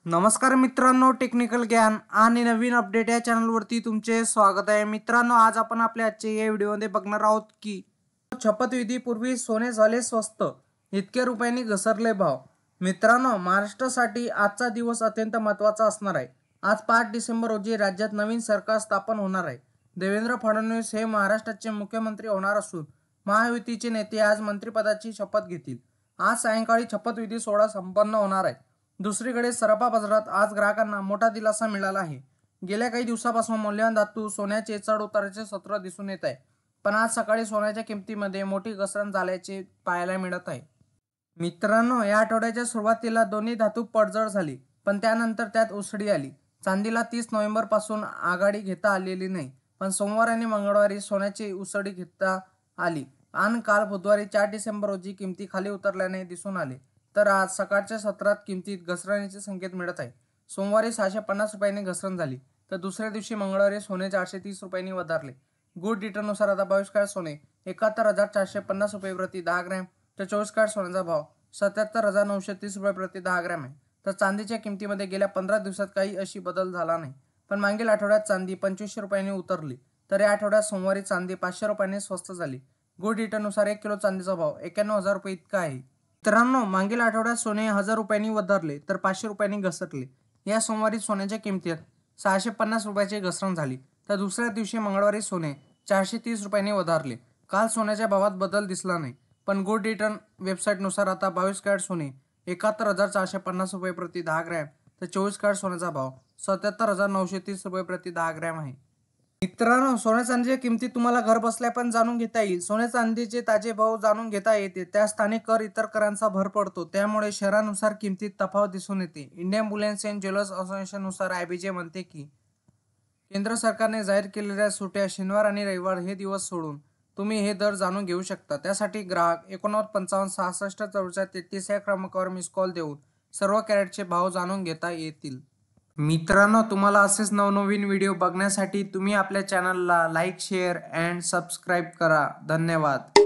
नमस्कार मित्रांनो, टेक्निकल ज्ञान आणि नवीन अपडेट या चॅनलवरती तुमचे स्वागत आहे. मित्रांनो, आज आपण आपल्या आजच्या या व्हिडिओमध्ये बघणार आहोत की शपथविधीपूर्वी सोने झाले स्वस्त, इतक्या रुपयांनी घसरले भाव. मित्रांनो, महाराष्ट्रासाठी आजचा दिवस अत्यंत महत्त्वाचा असणार आहे. आज 5 डिसेंबर रोजी राज्यात नवीन सरकार स्थापन होणार आहे. देवेंद्र फडणवीस हे महाराष्ट्राचे मुख्यमंत्री होणार असून महायुतीचे नेते आज मंत्रिपदाची शपथ घेतील. आज सायंकाळी शपथविधी सोहळा संपन्न होणार आहे. दुसरीकडे सराफा बाजारात आज ग्राहकांना मोठा दिलासा मिळाला आहे. गेल्या काही दिवसापासून मौल्यवान धातू सोन्याचे चढ उताराचे सत्र दिसून येत आहे. पण आज सकाळी सोन्याच्या किमतीमध्ये मोठी घसरण झाल्याचे पाहायला मिळत आहे. मित्रांनो, या आठवड्याच्या सुरुवातीला दोन्ही धातू पडझड झाली, पण त्यानंतर त्यात उसळी आली. चांदीला 30 नोव्हेंबर पासून आघाडी घेता आलेली नाही, पण सोमवार आणि मंगळवारी सोन्याची उसळी घेता आली. आणि काल बुधवारी 4 डिसेंबर रोजी किमती खाली उतरल्याने दिसून आले. तर आज सकाळच्या सत्रात किमतीत घसरणीचे संकेत मिळत आहे. सोमवारी 650 रुपयांनी घसरण झाली, तर दुसऱ्या दिवशी मंगळवारी सोने 430 रुपयांनी वधारले. गुड डिटरनुसार आता 22 कॅरेट सोने 71,450 रुपये प्रति 10 ग्रॅम, तर 24 कॅरेट सोन्याचा भाव 77,930 रुपये प्रति 10 ग्रॅम आहे. तर चांदीच्या किमतीमध्ये गेल्या 15 दिवसात काही अशी बदल झाला नाही, पण मागील आठवड्यात चांदी 2500 रुपयांनी उतरली, तर या आठवड्यात सोमवारी चांदी 500 रुपयांनी स्वस्त झाली. गुड डिटरनुसार 1 किलो चांदीचा भाव 91,000 रुपये इतका आहे. मित्रांनो, मागील आठवड्यात सोने 1000 रुपयांनी वधारले, तर 500 रुपयांनी घसरले. या सोमवारी सोन्याच्या किमतीत 650 रुपयाची घसरण झाली, तर दुसऱ्या दिवशी मंगळवारी सोने 430 रुपयांनी वधारले. काल सोन्याच्या भावात बदल दिसला नाही, पण गुड रिटर्न वेबसाईटनुसार आता 22 कॅरेट सोने 71,450 रुपये प्रति 10 ग्रॅम, तर 24 कॅरेट सोन्याचा भाव 77,930 रुपये प्रति 10 ग्रॅम आहे. मित्रांनो, सोन्या चांदीच्या किमती तुम्हाला घर बसल्या पण जाणून घेता येईल. सोन्या चांदीचे ताजे भाव जाणून घेता येते. त्या स्थानिक कर इतर करांचा भर पडतो, त्यामुळे शहरानुसार किमतीत तफावत दिसून येते. इंडियन बुलियन अँड ज्वेलर्स असोसिएशननुसार आयबीजे म्हणते की केंद्र सरकारने जाहीर केलेल्या सुट्या शनिवार आणि रविवार हे दिवस सोडून तुम्ही हे दर जाणून घेऊ शकता. त्यासाठी ग्राहक 89556643 या क्रमांकावर मिस कॉल देऊन सर्व कॅरेटचे भाव जाणून घेता येतील. मित्रांनो, तुम्हाला असेच नवनवीन व्हिडिओ बघण्यासाठी तुम्ही आपल्या चॅनलला लाईक, शेअर अँड सबस्क्राईब करा. धन्यवाद.